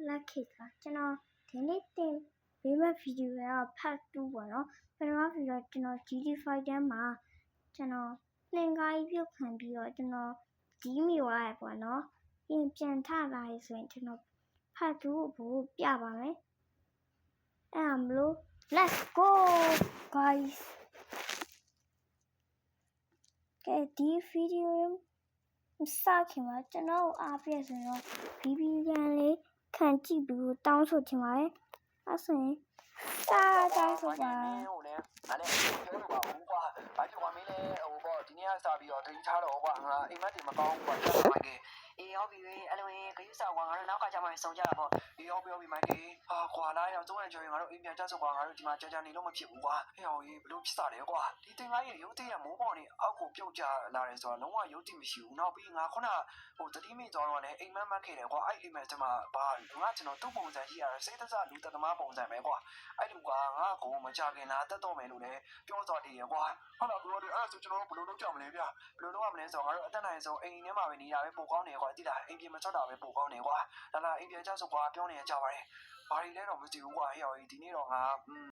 လက်ခေကကျွန်တော်ဒီနေ့တင်ပေးမဲ့ဗီဒီယိုက part 2ပေါ့နော်ပထမဗီဒီယိုကကျွန်တော် GT5 တန်းမှာကျွန်တော်နှင်ကားကြီးပြုတ်ခံပြီးတော့ကျွန်တော်ကြီးမိသွားရပေါ့နော်ပြင်ပြန်ထလာရဆိုရင်ကျွန်တော် part 2ကိုပြပါမယ်အဲ့ဒါမလို့ let's go guys ကဲဒီဗီဒီယိုစခင်မှာကျွန်တော်အားပြည့်ဆိုတော့ BB ကန်လေးခံကြည့်ပြီးတောင်းဆိုချင်ပါတယ်အဲ့ဆိုရင်တိုင်းဆိုပါအဲ့လေပြောလို့ပါဘူးကွာဘာဖြစ်သွားမင်းလဲဟိုပေါ့ဒီနေ့ကစပြီးတော့တိထားတော့ကွာငါအိမ်မက်တွေမကောင်းဘူးကွာဆက်ပါမယ်အေးရောက်ပြီအဲ့လိုရင်ခရုစာကွာငါတို့နောက်ကကြမှာစုံကြတာပေါ့အေးရောက်ပြီမိုက်ကေဟာကွာလာရောက်သုံးရကျော်ရင်ငါတို့အိမ်ပြန်ကြဆိုကွာငါတို့ဒီမှာကြာနေလို့မဖြစ်ဘူးကွာဟဲ့ဟောကြီးဘလို့ဖြစ်စားလဲကွာဒီတင်ကားရဲ့ရုပ်သေးရမိုးပေါ်နေအောက်ကိုပြုတ်ကျလာတယ်ဆိုတော့လုံးဝရုပ်တိမရှိဘူးနောက်ပြီးငါခုနဟိုတတိမိသွားတော့လည်းအိမ်မက်ခဲ့တယ်ကွာအဲ့အိမ်မက်ကျမဘာငါကျွန်တော်သူ့ပုံစံကြီးရတယ်စိတ်သက်သာလူသက်သမားပုံစံပဲကွာအဲ့လူကငါ့ကိုမကြခင်လားတက်တော့မယ်လို့လည်းပြောသွားတယ်ကွာဟုတ်လားဘလို့အဲ့ဆိုကျွန်တော်ဘလို့လုပ်ကြမလဲဗျဘလို့လုပ်ရမလဲဆိုတော့ငါတို့အသက်နိုင်ဆုံးအိမ်ထဲမှာပဲနေတာပဲပိုကောင်းတယ်ကွာတိလားအိမ်ပြင်မထွက်တာပဲပိုကောင်းတယ်ကွာဒါလားအိမ်ပြန်ကြဆိုကွာပြောနေကြပါရဲ့ဘာတွေလဲတော့မသိဘူးကွာဟဲ့ဟောဒီနေ့တော့ငါ